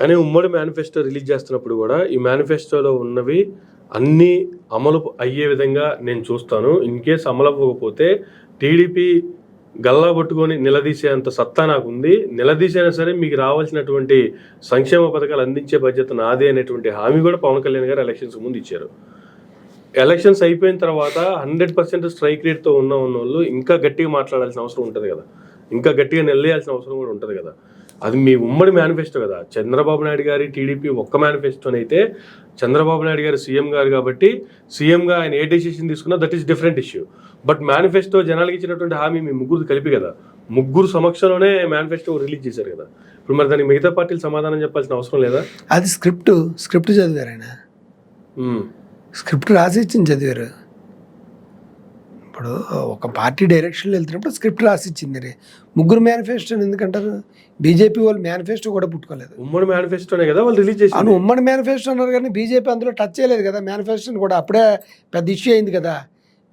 కానీ ఉమ్మడి manifesto release చేస్తున్నప్పుడు కూడా ఈ మేనిఫెస్టోలో ఉన్నవి అన్నీ అమలు అయ్యే విధంగా నేను చూస్తాను. ఇన్ కేస్ అమలు అవ్వకపోతే టీడీపీ గల్లా పట్టుకొని నిలదీసేంత సత్తా నాకు ఉంది, నిలదీసైనా సరే మీకు రావాల్సినటువంటి సంక్షేమ పథకాలు అందించే బాధ్యత నాదే అనేటువంటి హామీ కూడా పవన్ కళ్యాణ్ గారు ఎలక్షన్స్ ముందు ఇచ్చారు. ఎలక్షన్స్ అయిపోయిన తర్వాత 100% స్ట్రైక్ రేట్తో ఉన్న వాళ్ళు ఇంకా గట్టిగా మాట్లాడాల్సిన అవసరం ఉంటుంది కదా, ఇంకా గట్టిగా నిలదీయాల్సిన అవసరం కూడా ఉంటుంది కదా. అది మీ ఉమ్మడి మేనిఫెస్టో కదా. చంద్రబాబు నాయుడు గారి టీడీపీ ఒక్క మేనిఫెస్టోనైతే చంద్రబాబు నాయుడు గారు సీఎం గారు కాబట్టి సీఎంగా ఆయన ఏ డెసిషన్ తీసుకున్నా that is different issue. But manifesto జనాలకి ఇచ్చినటువంటి హామీ మీ ముగ్గురు కలిపి కదా, ముగ్గురు సమక్షంలోనే మేనిఫెస్టో రిలీజ్ చేశారు కదా. ఇప్పుడు మరి దానికి మిగతా పార్టీలు సమాధానం చెప్పాల్సిన అవసరం లేదా? అది స్క్రిప్ట్ చదివారు ఆయన, స్క్రిప్ట్ రాసి ఇచ్చింది చదివారు. ఇప్పుడు ఒక పార్టీ డైరెక్షన్లో వెళ్తున్నప్పుడు స్క్రిప్ట్ రాసి ఇచ్చింది. ముగ్గురు మేనిఫెస్టో ఎందుకంటారు? బీజేపీ వాళ్ళు మేనిఫెస్టో కూడా పుట్టుకోలేదు, ఉమ్మడి మేనిఫెస్టోనే కదా వాళ్ళు రిలీజ్ చేసి. అవును, ఉమ్మడి మేనిఫెస్టో అన్నారు కానీ బీజేపీ అందులో టచ్ చేయలేదు కదా. మేనిఫెస్టోని కూడా అప్పుడే పెద్ద ఇష్యూ అయింది కదా.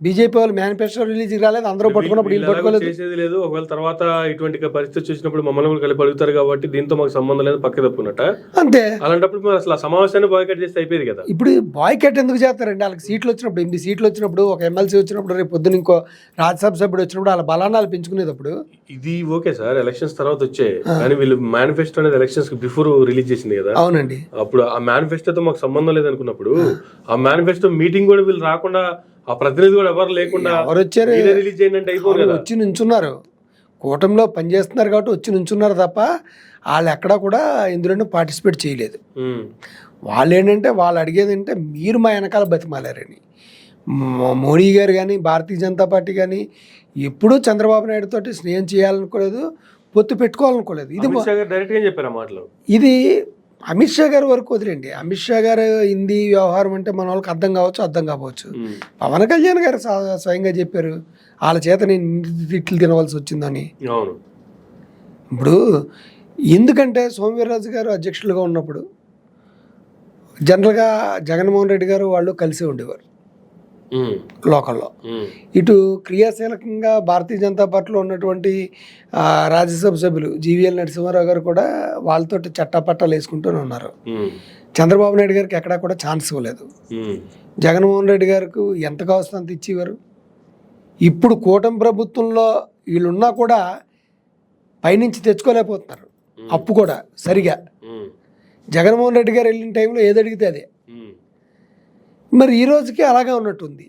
బీజేపీ వాళ్ళు మేనిఫెస్టో రిలీజ్ రాలేదు, అందరూ పట్టుకున్నప్పుడు వీళ్ళు పట్టుకోలేదు, చేసేది లేదు. ఒకవేళ తర్వాత ఇటువంటి పరిస్థితి చూసినప్పుడు మమ్మల్ని కూడా కలిపి అడుగుతారు కాబట్టి దీంతో మాకు సంబంధం లేదు పక్క తప్పున్నట్ట అంతే. అలాంటప్పుడు మరి అసలు ఆ సమావేశాన్ని బాయ్కట్ చేస్తే అయిపోయేది కదా. ఇప్పుడు బాయ్కట్ ఎందుకు చేస్తారండి? వాళ్ళకి సీట్లు వచ్చినప్పుడు, 8 సీట్లు వచ్చినప్పుడు, ఒక ఎమ్మెల్సీ వచ్చినప్పుడు, రేపు పొద్దున ఇంకో రాజ్యసభ సభ్యుడు వచ్చినప్పుడు వాళ్ళ బలానాలు పెంచుకునేటప్పుడు ఇది ఓకే సార్, ఎలక్షన్స్ తర్వాత వచ్చాయి కానీ వీళ్ళు మేనిఫెస్టో అనేది ఎలక్షన్స్ బిఫోర్ రిలీజ్ చేసింది కదా. అవునండి. అప్పుడు ఆ మేనిఫెస్టోతో మాకు సంబంధం లేదు అనుకున్నప్పుడు ఆ మేనిఫెస్టో మీటింగ్ కూడా వీళ్ళు రాకుండా, ఆ ప్రతినిధి కూడా ఎవరు లేకుండా ఎవరు వచ్చారు రిలీజ్ చేయండి అంటే అయిపోయింది కదా. వచ్చి నుంచున్నారు, కూటమిలో పనిచేస్తున్నారు కాబట్టి వచ్చి నుంచున్నారు తప్ప వాళ్ళు ఎక్కడా కూడా ఇందులోనే పార్టిసిపేట్ చేయలేదు. వాళ్ళు ఏంటంటే వాళ్ళు అడిగేది అంటే మీరు మా వెనకాల బతిమాలారని. మోడీ గారు కానీ భారతీయ జనతా పార్టీ కానీ ఎప్పుడూ చంద్రబాబు నాయుడు తోటి స్నేహం చేయాలనుకోలేదు, పొత్తు పెట్టుకోవాలనుకోలేదు. ఇది డైరెక్ట్గా చెప్పారు మాటలు. ఇది అమిత్ షా గారి వరకు వదిలేండి. అమిత్ షా గారు హిందీ వ్యవహారం అంటే మన వాళ్ళకి అర్థం కావచ్చు, అర్థం కావచ్చు. పవన్ కళ్యాణ్ గారు స్వయంగా చెప్పారు వాళ్ళ చేత నేను తిట్లు తినవలసి వచ్చిందని. ఇప్పుడు ఎందుకంటే సోమవీర్రాజు గారు అధ్యక్షులుగా ఉన్నప్పుడు జనరల్గా జగన్మోహన్ రెడ్డి గారు వాళ్ళు కలిసి ఉండేవారు లోకల్లో. ఇటు క్రియాశీలకంగా భారతీయ జనతా పార్టీలో ఉన్నటువంటి రాజ్యసభ సభ్యులు జీవీఎల్ నరసింహారావు గారు కూడా వాళ్ళతో చట్టాపట్టాలు వేసుకుంటూనే ఉన్నారు. చంద్రబాబు నాయుడు గారికి ఎక్కడా కూడా ఛాన్స్ ఇవ్వలేదు. జగన్మోహన్ రెడ్డి గారికి ఎంత కావాల్సిన అంత ఇచ్చేవారు. ఇప్పుడు కూటమి ప్రభుత్వంలో వీళ్ళున్నా కూడా పైనుంచి తెచ్చుకోలేకపోతున్నారు అప్పు కూడా సరిగా. జగన్మోహన్ రెడ్డి గారు వెళ్ళిన టైంలో ఏది అడిగితే అదే. మరి ఈ రోజుకి అలాగే ఉన్నట్టుంది.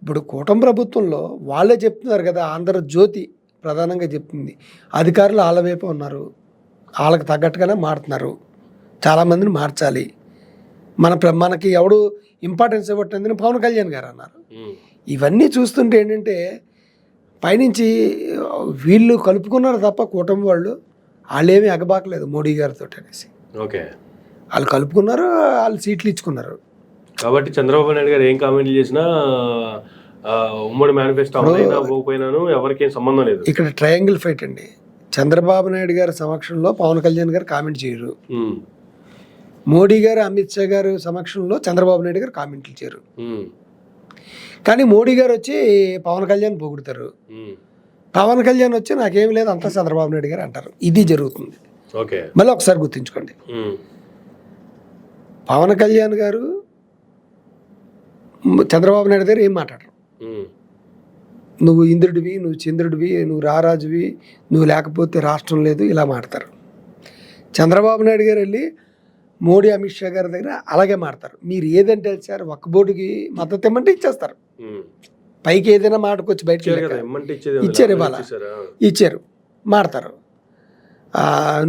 ఇప్పుడు కూటమి ప్రభుత్వంలో వాళ్ళే చెప్తున్నారు కదా, ఆంధ్రజ్యోతి ప్రధానంగా చెప్తుంది అధికారులు వాళ్ళ వైపు ఉన్నారు, వాళ్ళకి తగ్గట్టుగానే మారుతున్నారు, చాలామందిని మార్చాలి, మనకి ఎవడు ఇంపార్టెన్స్ ఇవ్వట్లేదని పవన్ కళ్యాణ్ గారు అన్నారు. ఇవన్నీ చూస్తుంటే ఏంటంటే పైనుంచి వీళ్ళు కలుపుకున్నారు తప్ప కూటమి వాళ్ళు ఏమీ ఎగబాకలేదు మోడీ గారితో అనేసి. ఓకే, వాళ్ళు కలుపుకున్నారు, వాళ్ళు సీట్లు ఇచ్చుకున్నారు. కాబట్టి చంద్రబాబు నాయుడు గారు ఏం కామెంట్లు చేసినా ఉమ్మడి మేనిఫెస్టో అమలైనా పోయినాను ఎవరికేం సంబంధం లేదు. ఇక్కడ ట్రయాంగిల్ ఫైట్ అండి. చంద్రబాబు నాయుడు గారి సమక్షంలో పవన్ కళ్యాణ్ గారు కామెంట్ చేయరు, మోడీ గారు అమిత్ షా గారు సమక్షంలో చంద్రబాబు నాయుడు గారు కామెంట్లు చేయరు. కానీ మోడీ గారు వచ్చి పవన్ కళ్యాణ్ పొగుడుతారు, పవన్ కళ్యాణ్ వచ్చి నాకేం లేదు అంతా చంద్రబాబు నాయుడు గారు అంటారు. ఇది జరుగుతుంది. మళ్ళీ ఒకసారి గుర్తుంచుకోండి, పవన్ కళ్యాణ్ గారు చంద్రబాబు నాయుడు గారు ఏం మాట్లాడరు. నువ్వు ఇంద్రుడివి, నువ్వు చంద్రుడివి, నువ్వు రారాజువి, నువ్వు లేకపోతే రాష్ట్రం లేదు, ఇలా మాడతారు. చంద్రబాబు నాయుడు గారు వెళ్ళి మోడీ అమిత్ షా గారి దగ్గర అలాగే మాడతారు. మీరు ఏదంటే సార్ ఒక్క బోర్డుకి మద్దతు ఇమ్మంటే ఇచ్చేస్తారు. పైకి ఏదైనా మాటకొచ్చి బయటకు ఇచ్చారు, ఇవాళ ఇచ్చారు, మాడతారు.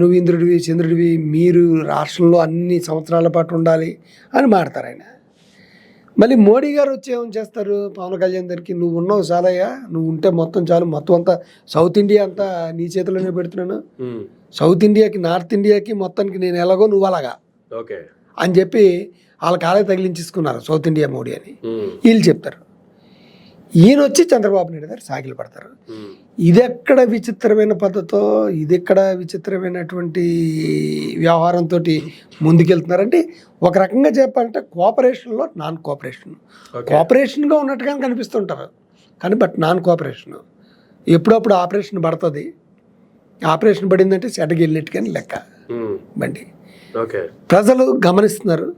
నువ్వు ఇంద్రుడివి చంద్రుడివి, మీరు రాష్ట్రంలో అన్ని సంవత్సరాల పాటు ఉండాలి అని మాడతారు ఆయన. మళ్ళీ మోడీ గారు వచ్చి ఏమని చేస్తారు పవన్ కళ్యాణ్ దగ్గరికి, నువ్వు ఉన్నావు చాలయ్యా, నువ్వు ఉంటే మొత్తం చాలు, మొత్తం అంతా సౌత్ ఇండియా అంతా నీ చేతిలోనే పెడుతున్నాను, సౌత్ ఇండియాకి నార్త్ ఇండియాకి మొత్తానికి నేను ఎలాగో నువ్వు అలాగా అని చెప్పి వాళ్ళ కాలే తగిలించేసుకున్నారు సౌత్ ఇండియా మోడీ అని వీళ్ళు చెప్తారు. ఈయన వచ్చి చంద్రబాబు నాయుడు గారు సాగిలు పడతారు. ఇదెక్కడ విచిత్రమైన పద్ధతో, ఇదెక్కడ విచిత్రమైనటువంటి వ్యవహారంతో ముందుకెళ్తున్నారంటే ఒక రకంగా చెప్పాలంటే కోఆపరేషన్లో నాన్ కోఆపరేషన్. కోఆపరేషన్గా ఉన్నట్టుగా కనిపిస్తుంటారు కానీ బట్ నాన్ కోఆపరేషన్. ఎప్పుడప్పుడు ఆపరేషన్ పడుతుంది, ఆపరేషన్ పడిందంటే సెటకి వెళ్ళినట్టుగాని లెక్క బండి. ఓకే. ప్రజలు గమనిస్తున్నారు.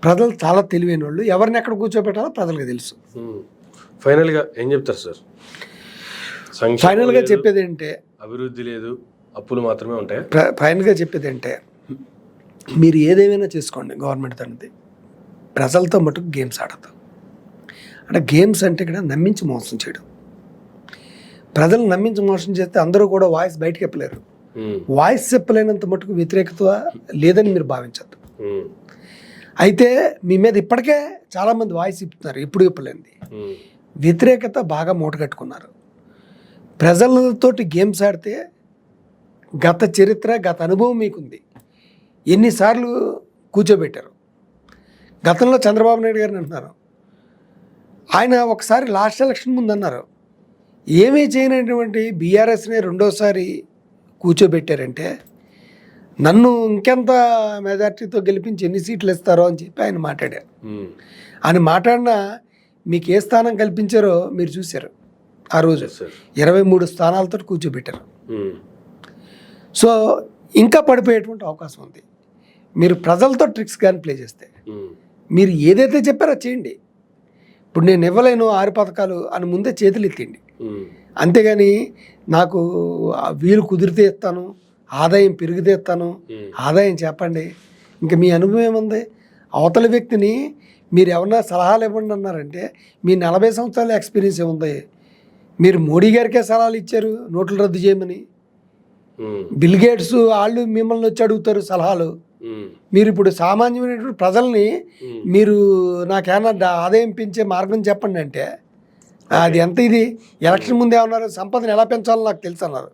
ప్రజలు చాలా తెలివైన వాళ్ళు. ఎవరిని ఎక్కడ కూర్చోబెట్టాలో ప్రజలకు తెలుసు. ఫైనల్గా ఏం చెప్తారు సార్? ఫైనల్గా చెప్పేది ఏంటంటే, అభివృద్ధి లేదు, అప్పులు మాత్రమే ఉంటాయి. ఫైనల్గా చెప్పేది ఏంటంటే, మీరు ఏదేమైనా చేసుకోండి గవర్నమెంట్ తనది, ప్రజలతో మటుకు గేమ్స్ ఆడదు. అంటే గేమ్స్ అంటే ఇక్కడ నమ్మించి మోసం చేయడం. ప్రజలు నమ్మించి మోసం చేస్తే అందరూ కూడా వాయిస్ బయటకు చెప్పలేరు. వాయిస్ చెప్పలేనంత మటుకు వ్యతిరేకత లేదని మీరు భావించద్దు. అయితే మీ మీద ఇప్పటికే చాలామంది వాయిస్ ఇప్పుతున్నారు, ఇప్పుడు ఇప్పలేంది. వ్యతిరేకత బాగా మూటగట్టుకున్నారు. ప్రజలతోటి గేమ్స్ ఆడితే గత చరిత్ర, గత అనుభవం మీకుంది. ఎన్నిసార్లు కూర్చోబెట్టారు. గతంలో చంద్రబాబు నాయుడు గారిని అంటున్నారు, ఆయన ఒకసారి లాస్ట్ ఎలక్షన్ ముందు అన్నారు, ఏమీ చేయనటువంటి బీఆర్ఎస్ని రెండోసారి కూర్చోబెట్టారంటే నన్ను ఇంకెంత మెజార్టీతో గెలిపించి ఎన్ని సీట్లు ఇస్తారో అని చెప్పి ఆయన మాట్లాడారు. ఆయన మాట్లాడినా మీకు ఏ స్థానం కల్పించారో మీరు చూశారు. ఆ రోజు 23 స్థానాలతో కూర్చోబెట్టారు. సో ఇంకా పడిపోయేటువంటి అవకాశం ఉంది. మీరు ప్రజలతో ట్రిక్స్ కానీ ప్లే చేస్తే, మీరు ఏదైతే చెప్పారో చేయండి. ఇప్పుడు నేను ఇవ్వలేను 6 పథకాలు అని ముందే చేతులు ఎత్తండి. అంతేగాని నాకు వీలు కుదిరితే ఇస్తాను, ఆదాయం పెరిగితే ఇస్తాను, ఆదాయం చెప్పండి. ఇంకా మీ అనుభవం ఏముంది? అవతల వ్యక్తిని మీరు ఎవరన్నా సలహాలు ఇవ్వండి అన్నారంటే మీ 40 సంవత్సరాల ఎక్స్పీరియన్స్ ఏముంది? మీరు మోడీ గారికే సలహాలు ఇచ్చారు నోట్లు రద్దు చేయమని. బిల్ గేట్స్ వాళ్ళు మిమ్మల్ని వచ్చి అడుగుతారు సలహాలు. మీరు ఇప్పుడు సామాన్యమైనటువంటి ప్రజల్ని మీరు నాకేమన్నా ఆదాయం పెంచే మార్గం చెప్పండి అంటే అది ఎంత? ఇది ఎలక్షన్ ముందు ఏమన్నారు, సంపదను ఎలా పెంచాలో నాకు తెలుసు అన్నారు.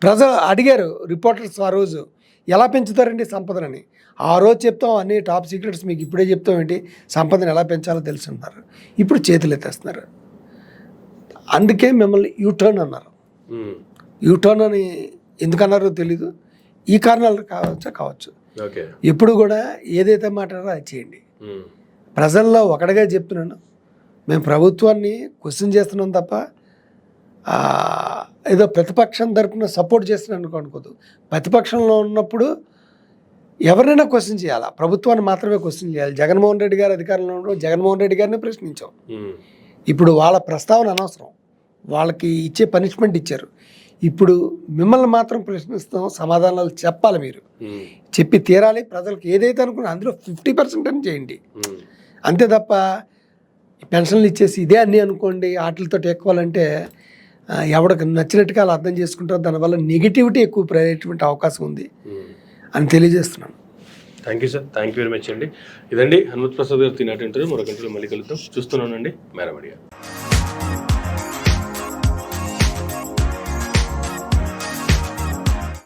ప్రజలు అడిగారు రిపోర్టర్స్ ఆ రోజు, ఎలా పెంచుతారండి సంపదనని. ఆ రోజు చెప్తాం అన్ని టాప్ సీక్రెట్స్ మీకు ఇప్పుడే చెప్తాం ఏంటి, సంపదను ఎలా పెంచాలో తెలుసు అన్నారు. ఇప్పుడు చేతులు ఎత్తేస్తున్నారు. అందుకే మిమ్మల్ని యూటర్న్ అన్నారు. యూటర్న్ అని ఎందుకన్నారో తెలీదు. ఈ కారణాలు కావచ్చు. ఎప్పుడు కూడా ఏదైతే మాట్లాడారో అది చేయండి. ప్రజల్లో ఒకటిగా చెప్తున్నాను, మేము ప్రభుత్వాన్ని క్వశ్చన్ చేస్తున్నాం తప్ప ఏదో ప్రతిపక్షం తరపున సపోర్ట్ చేస్తున్నాను అనుకోదు. ప్రతిపక్షంలో ఉన్నప్పుడు ఎవరైనా క్వశ్చన్ చేయాలా, ప్రభుత్వాన్ని మాత్రమే క్వశ్చన్ చేయాలి. జగన్మోహన్ రెడ్డి గారు అధికారంలో ఉన్నప్పుడు జగన్మోహన్ రెడ్డి గారిని ప్రశ్నించాం. ఇప్పుడు వాళ్ళ ప్రస్తావన అనవసరం, వాళ్ళకి ఇచ్చే పనిష్మెంట్ ఇచ్చారు. ఇప్పుడు మిమ్మల్ని మాత్రం ప్రశ్నిస్తాం, సమాధానాలు చెప్పాలి. మీరు చెప్పి తీరాలి. ప్రజలకు ఏదైతే అనుకున్నా అందులో 50% అని చేయండి. అంతే తప్ప పెన్షన్లు ఇచ్చేసి ఇదే అన్నీ అనుకోండి వాటితో ఎక్కువాలంటే ఎవరికి నచ్చినట్టుగా అలా అర్థం చేసుకుంటారు. దానివల్ల నెగిటివిటీ ఎక్కువ ప్రయత్నం అవకాశం ఉంది అని తెలియజేస్తున్నాను. Thank you sir, thank you very much అండి. ఇదండి హనుమత్ ప్రసాద్ గారు తినేటంటారు. మరొక గంటలో మళ్ళీ కలుద్దాం. చూస్తున్నానండి మేరమడిగా.